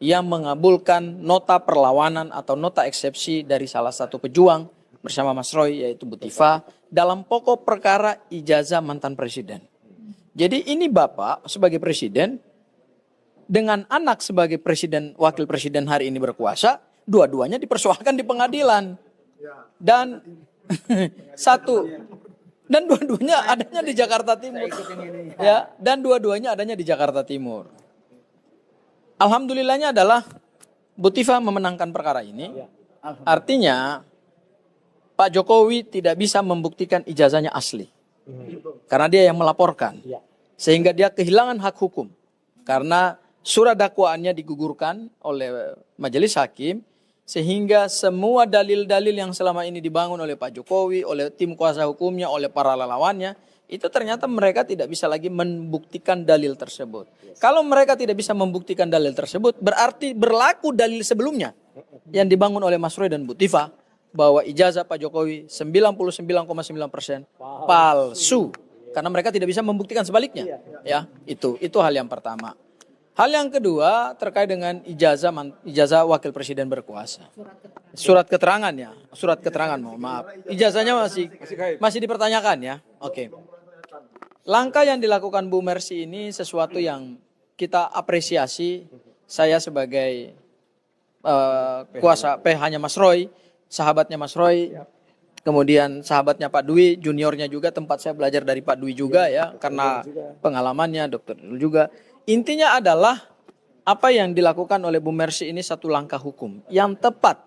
yang mengabulkan nota perlawanan atau nota eksepsi dari salah satu pejuang bersama Mas Roy yaitu Butiva dalam pokok perkara ijazah mantan presiden. Jadi ini Bapak sebagai presiden dengan anak sebagai presiden, wakil presiden hari ini berkuasa, dua-duanya dipersoalkan di pengadilan. Dan dan dua-duanya adanya di Jakarta Timur. Ya, dan dua-duanya adanya di Jakarta Timur. Alhamdulillahnya adalah Butiva memenangkan perkara ini. Artinya Pak Jokowi tidak bisa membuktikan ijazahnya asli. Karena dia yang melaporkan. Sehingga dia kehilangan hak hukum. Karena surat dakwaannya digugurkan oleh majelis hakim. Sehingga semua dalil-dalil yang selama ini dibangun oleh Pak Jokowi, oleh tim kuasa hukumnya, oleh para relawannya, itu ternyata mereka tidak bisa lagi membuktikan dalil tersebut. Kalau mereka tidak bisa membuktikan dalil tersebut, berarti berlaku dalil sebelumnya yang dibangun oleh Mas Roy dan Butiva bahwa ijazah Pak Jokowi 99,9% palsu. Karena mereka tidak bisa membuktikan sebaliknya. Ya, itu hal yang pertama. Hal yang kedua terkait dengan ijazah wakil presiden berkuasa. Surat keterangannya, maaf. Ijazahnya masih dipertanyakan ya. Oke. Langkah yang dilakukan Bu Mercy ini sesuatu yang kita apresiasi. Saya sebagai kuasa PH-nya Mas Roy, sahabatnya Mas Roy, kemudian sahabatnya Pak Dwi, juniornya juga, tempat saya belajar dari Pak Dwi juga ya, karena pengalamannya, dokter juga. Intinya adalah apa yang dilakukan oleh Bu Mercy ini satu langkah hukum yang tepat.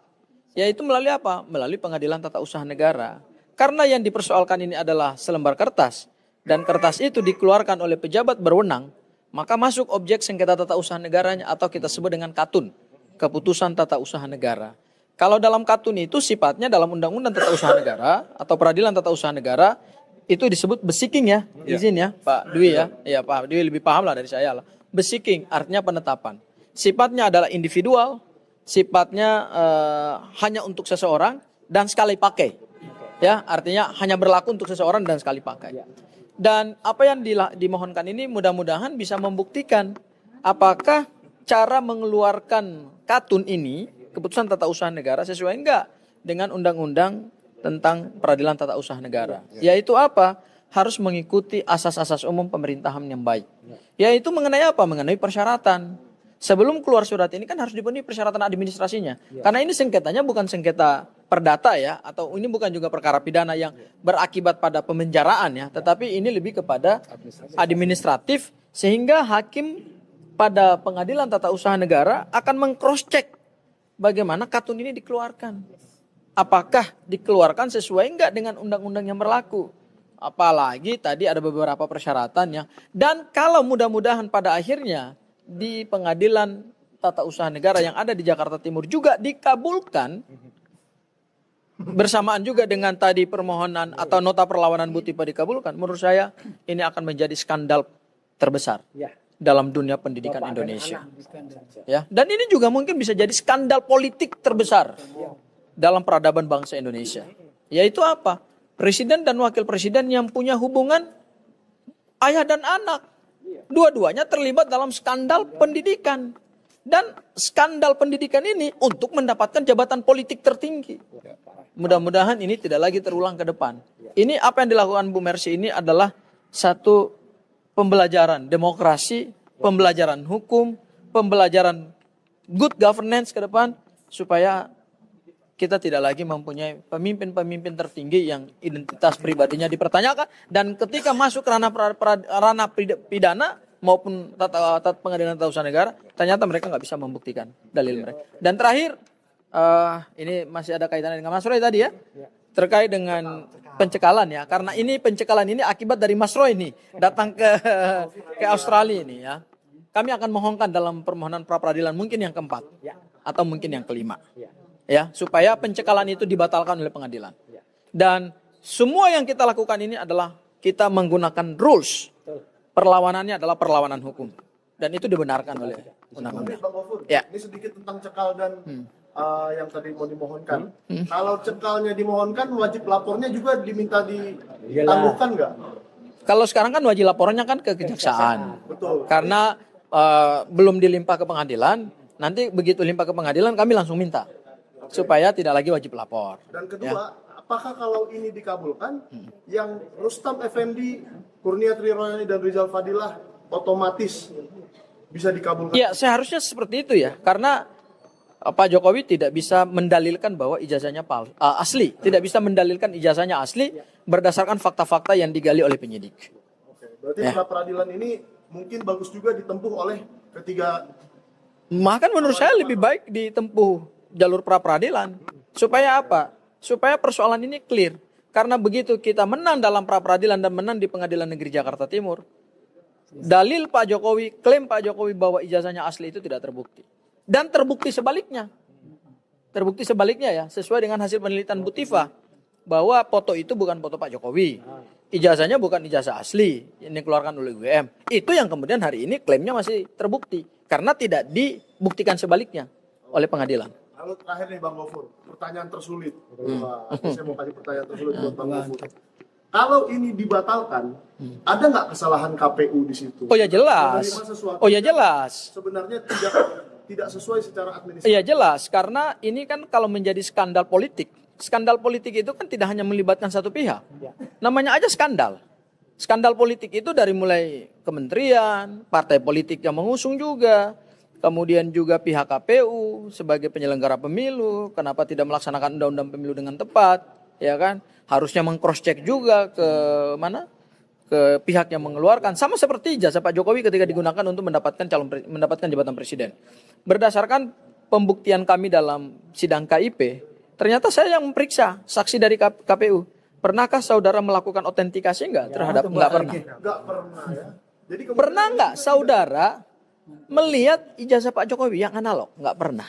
Yaitu melalui apa? Melalui Pengadilan Tata Usaha Negara. Karena yang dipersoalkan ini adalah selembar kertas. Dan kertas itu dikeluarkan oleh pejabat berwenang. Maka masuk objek sengketa tata usaha negaranya atau kita sebut dengan KATUN. Keputusan Tata Usaha Negara. Kalau dalam KATUN itu sifatnya dalam Undang-Undang Tata Usaha Negara atau Peradilan Tata Usaha Negara itu disebut besiking ya, izin ya Pak Dwi ya. Ya Pak Dwi lebih paham lah dari saya lah. Besiking artinya penetapan. Sifatnya adalah individual, sifatnya hanya untuk seseorang dan sekali pakai. Ya, artinya hanya berlaku untuk seseorang dan sekali pakai. Dan apa yang dimohonkan ini mudah-mudahan bisa membuktikan apakah cara mengeluarkan KATUN ini, keputusan tata usaha negara, sesuai enggak dengan undang-undang tentang peradilan tata usaha negara. Yaitu apa? Harus mengikuti asas-asas umum pemerintahan yang baik. Yaitu mengenai apa? Mengenai persyaratan. Sebelum keluar surat ini kan harus dipenuhi persyaratan administrasinya. Karena ini sengketanya bukan sengketa perdata ya, atau ini bukan juga perkara pidana yang berakibat pada pemenjaraan ya, tetapi ini lebih kepada administratif, sehingga hakim pada Pengadilan Tata Usaha Negara akan meng-cross check bagaimana KATUN ini dikeluarkan. Apakah dikeluarkan sesuai enggak dengan undang-undang yang berlaku. Apalagi tadi ada beberapa persyaratannya. Dan kalau mudah-mudahan pada akhirnya di Pengadilan Tata Usaha Negara yang ada di Jakarta Timur juga dikabulkan, bersamaan juga dengan tadi permohonan atau nota perlawanan Butiva dikabulkan, menurut saya ini akan menjadi skandal terbesar dalam dunia pendidikan Indonesia. Ya, dan ini juga mungkin bisa jadi skandal politik terbesar dalam peradaban bangsa Indonesia. Yaitu apa? Presiden dan wakil presiden yang punya hubungan ayah dan anak. Dua-duanya terlibat dalam skandal pendidikan. Dan skandal pendidikan ini untuk mendapatkan jabatan politik tertinggi. Mudah-mudahan ini tidak lagi terulang ke depan. Ini apa yang dilakukan Bu Mercy ini adalah satu pembelajaran demokrasi, pembelajaran hukum, pembelajaran good governance ke depan, supaya kita tidak lagi mempunyai pemimpin-pemimpin tertinggi yang identitas pribadinya dipertanyakan, dan ketika masuk ranah ranah pidana maupun pengadilan tata usaha negara, ternyata mereka nggak bisa membuktikan dalil mereka. Dan terakhir, ini masih ada kaitannya dengan Mas Roy tadi ya, terkait dengan pencekalan ya, karena ini pencekalan ini akibat dari Mas Roy ini datang ke Australia ini ya. Kami akan mohonkan dalam permohonan pra peradilan mungkin yang keempat atau mungkin yang kelima. Ya, supaya pencekalan itu dibatalkan oleh pengadilan. Dan semua yang kita lakukan ini adalah kita menggunakan rules. Perlawanannya adalah perlawanan hukum. Dan itu dibenarkan oleh undang-undang. Bang Gofur, Ya. ini sedikit tentang cekal dan yang tadi mau dimohonkan. Kalau cekalnya dimohonkan, wajib lapornya juga diminta ditangguhkan nggak? Kalau sekarang kan wajib laporannya kan ke kejaksaan. Betul. Karena belum dilimpah ke pengadilan, nanti begitu limpah ke pengadilan kami langsung minta. Supaya tidak lagi wajib lapor. Dan kedua, apakah kalau ini dikabulkan, yang Rustam Effendi, Kurnia Triroyani dan Rizal Fadilah otomatis bisa dikabulkan? Ya, seharusnya seperti itu ya. Karena Pak Jokowi tidak bisa mendalilkan bahwa ijazahnya asli. Tidak bisa mendalilkan ijazahnya asli berdasarkan fakta-fakta yang digali oleh penyidik. Oke, berarti pra peradilan ini mungkin bagus juga ditempuh oleh ketiga. Bahkan menurut saya lebih baik ditempuh jalur pra peradilan. Supaya apa? Supaya persoalan ini clear. Karena begitu kita menang dalam pra peradilan dan menang di Pengadilan Negeri Jakarta Timur, dalil Pak Jokowi, klaim Pak Jokowi bahwa ijazahnya asli itu tidak terbukti. Dan terbukti sebaliknya. Terbukti sebaliknya ya, sesuai dengan hasil penelitian Butiva, bahwa foto itu bukan foto Pak Jokowi. Ijazahnya bukan ijazah asli yang dikeluarkan oleh UGM. Itu yang kemudian hari ini klaimnya masih terbukti. Karena tidak dibuktikan sebaliknya oleh pengadilan. Lalu terakhir nih Bang Gofur, pertanyaan tersulit. Wah, saya mau kasih pertanyaan tersulit buat Bang Gofur. Kalau ini dibatalkan, ada nggak kesalahan KPU di situ? Oh ya jelas. Menerima sesuatu Oh ya jelas. sebenarnya tidak sesuai secara administratif. Iya jelas, karena ini kan kalau menjadi skandal politik. Skandal politik itu kan tidak hanya melibatkan satu pihak. Namanya aja skandal. Skandal politik itu dari mulai kementerian, partai politik yang mengusung juga, kemudian juga pihak KPU sebagai penyelenggara pemilu, kenapa tidak melaksanakan undang-undang pemilu dengan tepat, ya kan? Harusnya meng-cross check juga ke mana? Ke pihak yang mengeluarkan, sama seperti jasa Pak Jokowi ketika digunakan untuk mendapatkan jabatan presiden. Berdasarkan pembuktian kami dalam sidang KIP, ternyata saya yang memeriksa saksi dari KPU. Pernahkah saudara melakukan autentikasi enggak terhadap? Enggak pernah. Nggak pernah ya. Jadi Pernah enggak saudara melihat ijazah Pak Jokowi yang analog? Enggak pernah.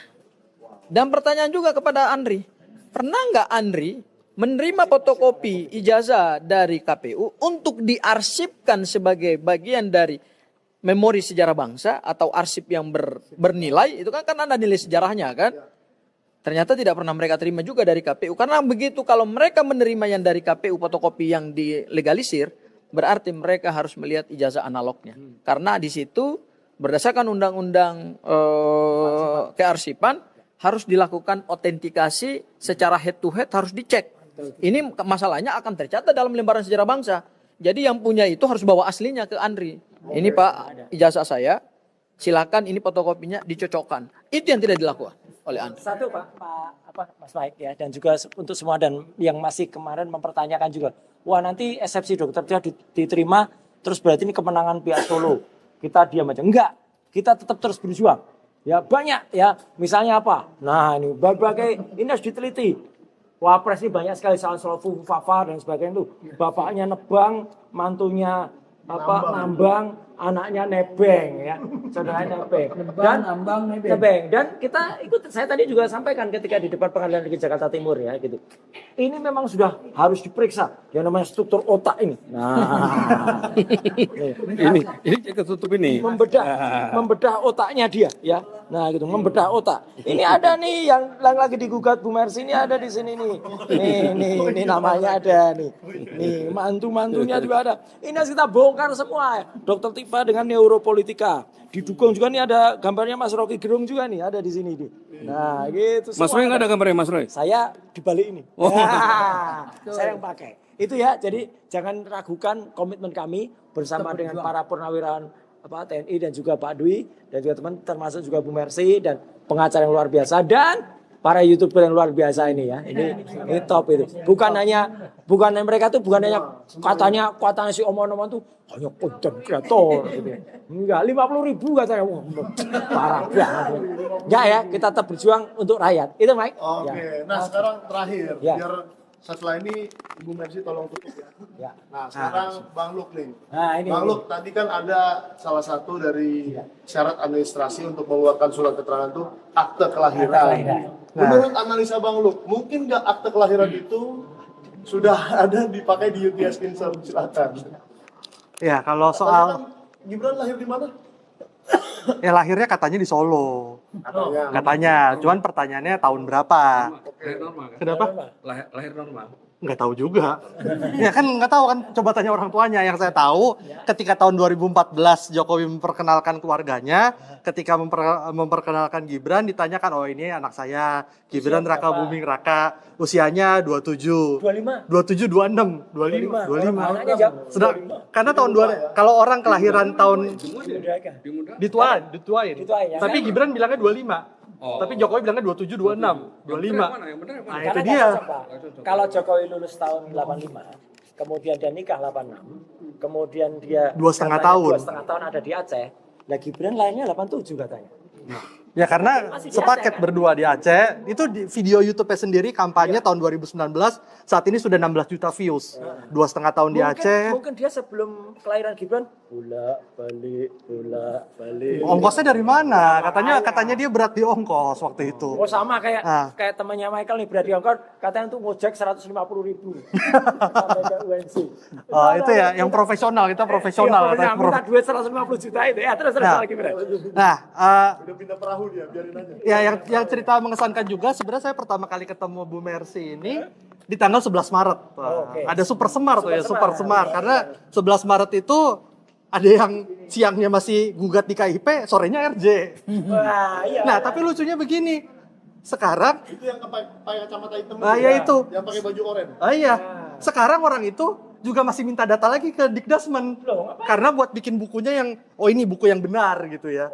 Dan pertanyaan juga kepada Andri, pernah enggak Andri menerima fotokopi ijazah dari KPU untuk diarsipkan sebagai bagian dari memori sejarah bangsa atau arsip yang bernilai? Itu kan ada nilai sejarahnya kan? Ternyata tidak pernah mereka terima juga dari KPU. Karena begitu kalau mereka menerima yang dari KPU fotokopi yang dilegalisir, berarti mereka harus melihat ijazah analognya. Karena di situ berdasarkan undang-undang kearsipan harus dilakukan autentikasi secara head to head, harus dicek. Ini masalahnya akan tercatat dalam lembaran sejarah bangsa. Jadi yang punya itu harus bawa aslinya ke Andri. Ini Pak ijazah saya, silakan ini fotokopinya dicocokkan. Itu yang tidak dilakukan oleh Andri. Satu Mas Mike ya, dan juga untuk semua dan yang masih kemarin mempertanyakan juga, wah nanti eksepsi dokter dia diterima, terus berarti ini kemenangan pihak Solo. Kita diam aja. Enggak, kita tetap terus berjuang. Ya banyak ya, misalnya apa? Nah ini berbagai, ini harus diteliti. Wapres ini banyak sekali soal Fufafa dan sebagainya itu. Bapaknya nebang, mantunya nambang, anaknya nebeng ya, saudaranya nebeng. Dan nebeng. Dan kita ikut, saya tadi juga sampaikan ketika di depan Pengadilan Negeri Jakarta Timur ya gitu. Ini memang sudah harus diperiksa yang namanya struktur otak ini. Nah, ini ketutup ini. membedah otaknya dia ya. Nah gitu, membedah otak. Ini ada nih yang lagi digugat Bu Mercy, ini ada di sini nih. Nih namanya ada nih. Nih mantunya juga ada. Ini harus kita bongkar semua. Dokter Tifa dengan neuropolitika. Didukung juga nih ada gambarnya Mas Rocky Gerung juga nih, ada di sini nih. Nah gitu. Mas Roy nggak ada gambarnya Mas Roy? Saya di balik ini. Oh. Nah, saya yang pakai. Itu ya, jadi jangan ragukan komitmen kami bersama dengan para purnawirawan TNI dan juga Pak Dwi dan juga teman termasuk juga Bu Mercy dan pengacara yang luar biasa, dan para YouTuber yang luar biasa ini ya. Ini top itu. Bukan hanya mereka tuh bukan hanya katanya si Omon-Omon tuh hanya konten kreator gitu. Enggak, 50.000 katanya. Wah, parah banget. Enggak ya, kita tetap berjuang untuk rakyat. Itu Mike. Oke, Ya. nah sekarang terakhir, Ya. biar setelah ini Ibu Mercy tolong tutup ya. Ya. Nah sekarang Bang Luk nih. Nah, ini. Bang Luk, tadi kan ada salah satu dari syarat administrasi untuk mengeluarkan surat keterangan itu akte kelahiran. Akte kelahiran. Menurut analisa Bang Luk, mungkin nggak akte kelahiran itu sudah ada dipakai di UTS Insert? Silakan. Ya, kalau Katanya soal kan Gibran lahir di mana? ya lahirnya katanya di Solo. Katanya, cuman pertanyaannya tahun berapa? Lahir normal kan? Kenapa? Lahir normal. Nggak tahu juga. Ya kan nggak tahu kan, coba tanya orang tuanya. Yang saya tahu ketika tahun 2014 Jokowi memperkenalkan keluarganya, ketika memperkenalkan Gibran ditanyakan, oh ini anak saya, Gibran Raka Buming Raka, usianya 27. 25. 27, 26, 25, 25. Anaknya jam. Sedang, karena tahun kalau orang kelahiran tahun dituain. Dituain ya. Tapi Gibran bilangnya 25. Oh. Tapi Jokowi bilangnya 27, 26, 25. Yang benar yang Nah, mana? itu Karena dia. nggak cocok, Pak. Kalau Jokowi lulus tahun 85, kemudian dia nikah 86, kemudian dia 2,5 katanya tahun. 2,5 tahun ada di Aceh. Lah Gibran lahirnya 87 katanya. Ya karena Masih di sepaket Aceh, kan? berdua di Aceh. Itu di video YouTube-nya sendiri kampanye tahun 2019, saat ini sudah 16 juta views. 2,5 tahun di Aceh. Mungkin dia sebelum kelahiran Gibran bolak balik. Ongkosnya dari mana? Katanya dia berat di ongkos waktu itu. Oh sama kayak Ah. kayak temannya Michael nih berarti ongkos katanya untuk ngojek 150.000 sampai ke UNC. Oh, itu ya yang profesional, kita profesional. Iya, katanya minta duit 150 juta itu ya terus Nah. lagi Gibran. Nah, Udah pindah perahu dia, biarin aja. ya yang cerita mengesankan juga sebenarnya saya pertama kali ketemu Bu Mercy ini di tanggal 11 Maret. Oke. Ada Super Semar tuh ya, Super Super Semar. Semar. Karena 11 Maret itu ada yang siangnya masih gugat di KIP, sorenya RJ. Wah, iya. Nah, tapi lucunya begini. Sekarang, Itu yang pakai kacamata hitam. ya itu. Yang pakai baju oranye. Iya. Sekarang orang itu juga masih minta data lagi ke Dikdasmen. Loh, ngapain? Karena buat bikin bukunya yang, oh ini buku yang benar gitu ya.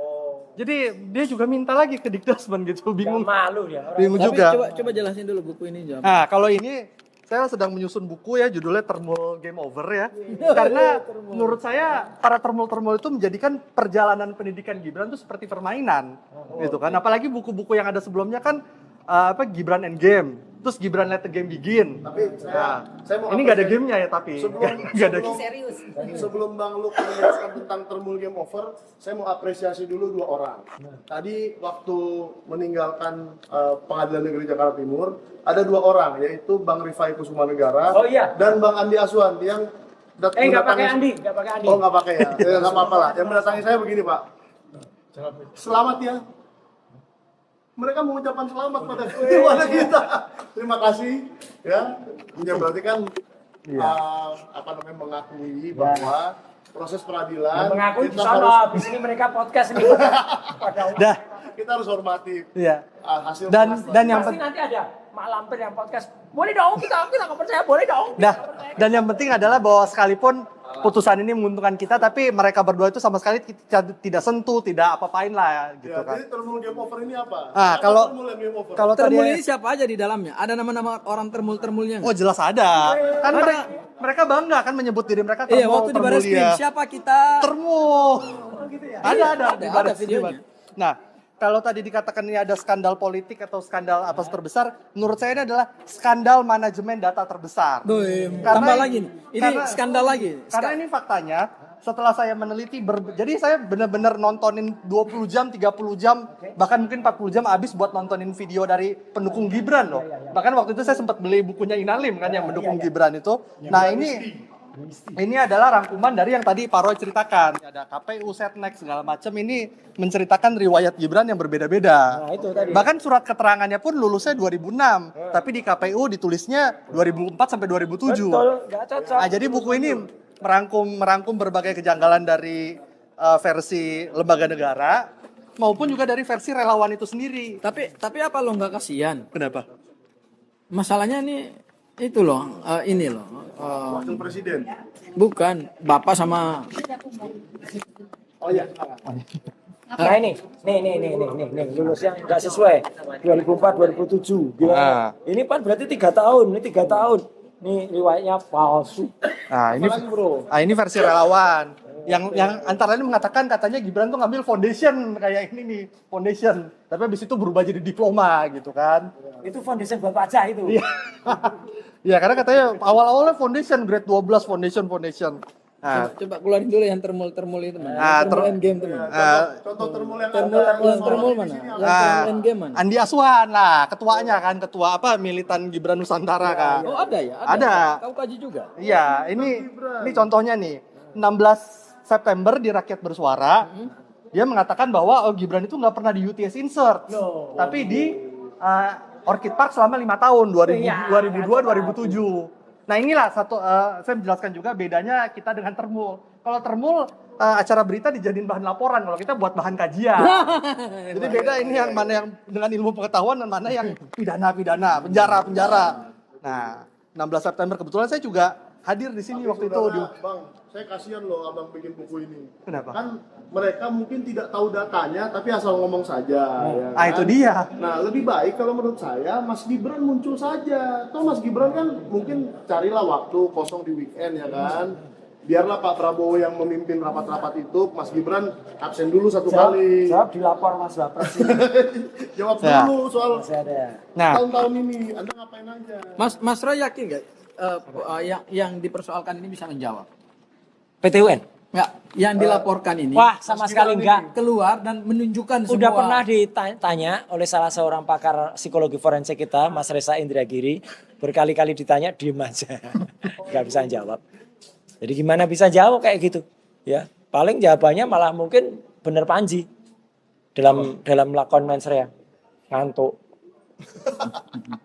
Jadi dia juga minta lagi ke Dikdasmen gitu, bingung. Nggak malu ya orang. Bingung Tapi juga. coba jelasin dulu buku ini, Jam. Nah, kalau ini saya sedang menyusun buku ya, judulnya Termul Game Over ya. Karena menurut saya para termul-termul itu menjadikan perjalanan pendidikan Gibran itu seperti permainan, gitu kan. Apalagi buku-buku yang ada sebelumnya kan Gibran and Game, terus Gibran Let the Game Begin. Tapi saya mau Ini nggak ada apresiasi. gamenya ya tapi. Nggak ada. Serius. Sebelum Bang Luk menjelaskan tentang Termul Game Over, saya mau apresiasi dulu dua orang. Tadi waktu meninggalkan Pengadilan Negeri Jakarta Timur, ada dua orang, yaitu Bang Rifai Kusumanegara Oh, iya. dan Bang Andi Aswan yang Nggak pakai Andi. Oh nggak pakai ya, ya nggak apa-apa lah. Yang mendatangi saya begini Pak, selamat ya. Mereka mengucapkan selamat pada kita. Terima kasih ya. Ya berarti kan mengakui bahwa proses peradilan Mengaku di kita sana, di sini mereka podcast nih. Dah, kita harus hormati iya. hasil Dan yang Pasti nanti ada Mak Lampir yang podcast. Boleh dong, kita nggak percaya, boleh dong. Nah, dan yang penting adalah bahwa sekalipun putusan ini menguntungkan kita, tapi mereka berdua itu sama sekali tidak sentuh, tidak apa-apain lah gitu ya, kan. jadi Termul Game Over ini apa? Ah, Apa kalau- Termul Game Over? Kalau tadi Termul ini siapa aja di dalamnya? Ada nama-nama orang termul-termulnya nggak? oh jelas ada. Kan Ada. mereka bangga kan menyebut diri mereka Iya, termul, waktu di baris termulia. krim, siapa kita? Termul. Ada di ada baris videonya. krim. Nah, kalau tadi dikatakan ini ada skandal politik atau skandal apa terbesar, menurut saya ini adalah skandal manajemen data terbesar. Tambah lagi nih. Ini karena- skandal lagi. Karena ini faktanya, setelah saya meneliti, jadi saya benar-benar nontonin 20 jam, 30 jam, bahkan mungkin 40 jam habis buat nontonin video dari pendukung Gibran loh. Bahkan waktu itu saya sempat beli bukunya Inalim kan yang mendukung Gibran itu. Nah ini adalah rangkuman dari yang tadi Pak Roy ceritakan. Ada KPU, Setnek, segala macam. Ini menceritakan riwayat Gibran yang berbeda-beda. Nah, itu tadi. Bahkan surat keterangannya pun lulusnya 2006. Tapi di KPU ditulisnya 2004 sampai 2007. Betul, nggak cocok. Nah, jadi buku ini merangkum berbagai kejanggalan dari versi lembaga negara maupun juga dari versi relawan itu sendiri. Tapi apa lo nggak kasihan? Kenapa? Masalahnya nih itu loh, ini loh. Wakil Presiden. Bukan, Bapak sama Oh iya. Nah ini, nih, lulusnya nggak sesuai 2004 2007. Gimana? Ini kan berarti 3 tahun, ini 3 tahun. Nih riwayatnya palsu. Nah, ini versi relawan. Yang antara lain mengatakan katanya Gibran tuh ngambil foundation kayak ini nih, foundation. Tapi habis itu berubah jadi diploma gitu kan. Itu foundation Bapak aja itu. Iya. Ya, karena katanya awal-awalnya foundation, grade 12 foundation. Nah, Coba keluarin dulu yang termul itu mana? Ah, Termul endgame itu mana? Contoh termul yang Termul mana? Yang termul endgame mana? Andi Aswan lah, ketuanya kan, ketua militan Gibran Nusantara kan. Oh ada ya? Ada. Kau kaji juga? Iya, ini contohnya nih. 16 September di Rakyat Bersuara, dia mengatakan bahwa Gibran itu nggak pernah di UTS insert, tapi di Orchid Park selama 5 tahun, 2002-2007. Nah inilah saya menjelaskan juga bedanya kita dengan Termul. Kalau Termul acara berita dijadiin bahan laporan, kalau kita buat bahan kajian. Jadi beda ini yang mana yang dengan ilmu pengetahuan dan mana yang pidana, penjara. Nah 16 September kebetulan saya juga hadir di sini waktu itu. Bang, saya kasihan loh abang bikin buku ini. Kenapa? Kan mereka mungkin tidak tahu datanya, tapi asal ngomong saja. Ya kan? Itu dia. Nah, lebih baik kalau menurut saya Mas Gibran muncul saja. Toh Mas Gibran kan mungkin carilah waktu kosong di weekend ya kan. Biarlah Pak Prabowo yang memimpin rapat-rapat itu, Mas Gibran absen dulu satu kali. Jawab dilapor Mas Wapres. Jawab dulu soal Nah, tahun-tahun ini. Anda ngapain aja? Mas Roy yakin nggak yang dipersoalkan ini bisa menjawab? PT UN. Nggak, yang dilaporkan ini Wah, sama sekali enggak. keluar dan menunjukkan semua. Udah pernah ditanya oleh salah seorang pakar psikologi forensik kita, Mas Reza Indragiri, berkali-kali ditanya, diem aja. Nggak bisa jawab. Jadi gimana bisa jawab kayak gitu? Ya, paling jawabannya malah mungkin bener Panji dalam lakon mensrea. Ngantuk.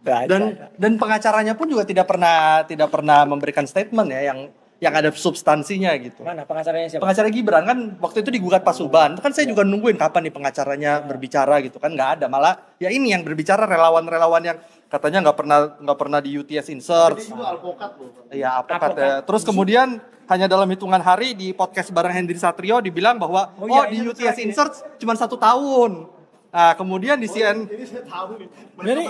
dan pengacaranya pun juga tidak pernah memberikan statement ya yang ada substansinya gitu. Mana pengacaranya siapa? Pengacara Gibran kan waktu itu digugat Pasuban. Kan saya juga nungguin kapan nih pengacaranya berbicara gitu kan, nggak ada. Malah ya ini yang berbicara relawan-relawan yang katanya nggak pernah di UTS insert. Dia juga alpokat loh. Iya, alpokat ya. Terus kemudian hanya dalam hitungan hari di podcast bareng Hendri Satrio dibilang bahwa di UTS insert cuma 1 tahun. Nah, kemudian di CNN Jadi saya tahu nih, Jadi-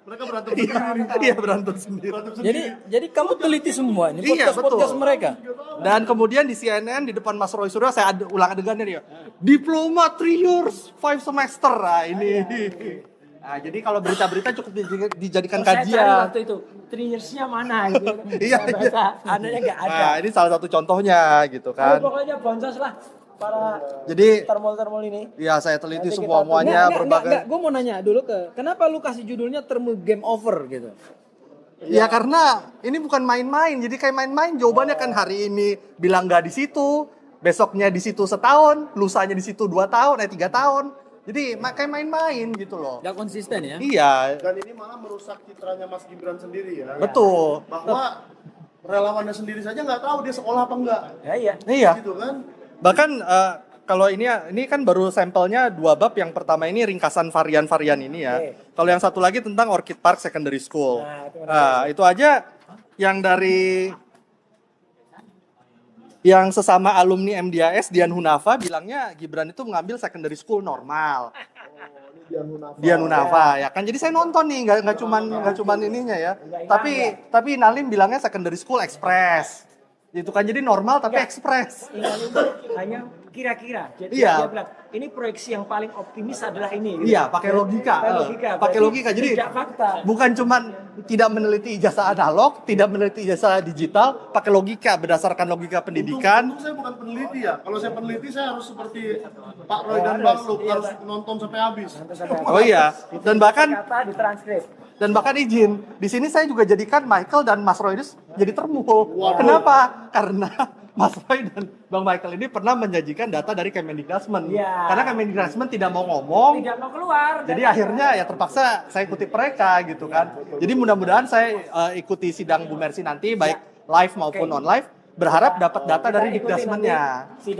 mereka berantem sendiri. iya berantem sendiri. Jadi kamu teliti semua ini Iya, podcast betul. mereka. Dan kemudian di CNN di depan Mas Roy Suryo saya ulang adegannya nih ya. Diploma 3 years 5 semester. Nah, ini. Nah, jadi kalau berita-berita cukup dijadikan Saya cari kajian. waktu itu 3 years-nya mana gitu. Iya, iya. Anehnya nggak ada. Nah, ini salah satu contohnya gitu kan. Pokoknya boncos lah para Jadi termol-termol ini. ya saya teliti Nanti semua-muanya berbagai. Gue mau nanya dulu kenapa lu kasih judulnya Termul Game Over gitu? Ya karena ini bukan main-main. Jadi kayak main-main jawabannya kan hari ini bilang nggak di situ, besoknya di situ setahun, lusanya di situ 2 tahun, 3 tahun. Jadi kayak main-main gitu loh. Gak konsisten ya? Iya, Dan ini malah merusak citranya Mas Gibran sendiri ya. betul. Bahwa relawannya sendiri saja nggak tahu dia sekolah apa enggak. Ya iya. Iya. Gitu kan? Bahkan kalau ini kan baru sampelnya 2 bab. Yang pertama ini ringkasan varian-varian ini ya. Kalau yang satu lagi tentang Orchid Park Secondary School. Nah, itu aja yang dari yang sesama alumni MDAS Dian Hunafa bilangnya Gibran itu mengambil secondary school normal. Dian Hunafa ya kan. Jadi saya nonton nih nggak cuman ininya ya. Tapi Nalim bilangnya secondary school express. Itu kan jadi normal tapi ekspres. Hanya kira-kira. Jadi Iya. dia bilang, ini proyeksi yang paling optimis adalah ini. Iya, pakai logika. Pakai logika. Jadi tidak fakta. bukan cuman tidak meneliti ijazah analog, tidak meneliti ijazah digital, pakai logika berdasarkan logika pendidikan. Untung saya bukan peneliti ya. Kalau saya peneliti saya harus seperti Pak Roy dan Bang Luk, harus nonton sampai habis. Oh iya. Dan bahkan Kata ditranskrip. izin, di sini saya juga jadikan Michael dan Mas Roy jadi termul. Kenapa? Karena Mas Roy dan Bang Michael ini pernah menjanjikan data dari Kemendikbudrismen. Iya. Karena Kemendikbudrismen tidak mau ngomong. Tidak mau keluar. Jadi akhirnya ya terpaksa saya kutip mereka gitu kan. Jadi mudah-mudahan saya ikuti sidang Bu Mercy nanti baik live maupun on live, berharap dapat data dari Kita ikuti Dikdasmennya. nanti sidang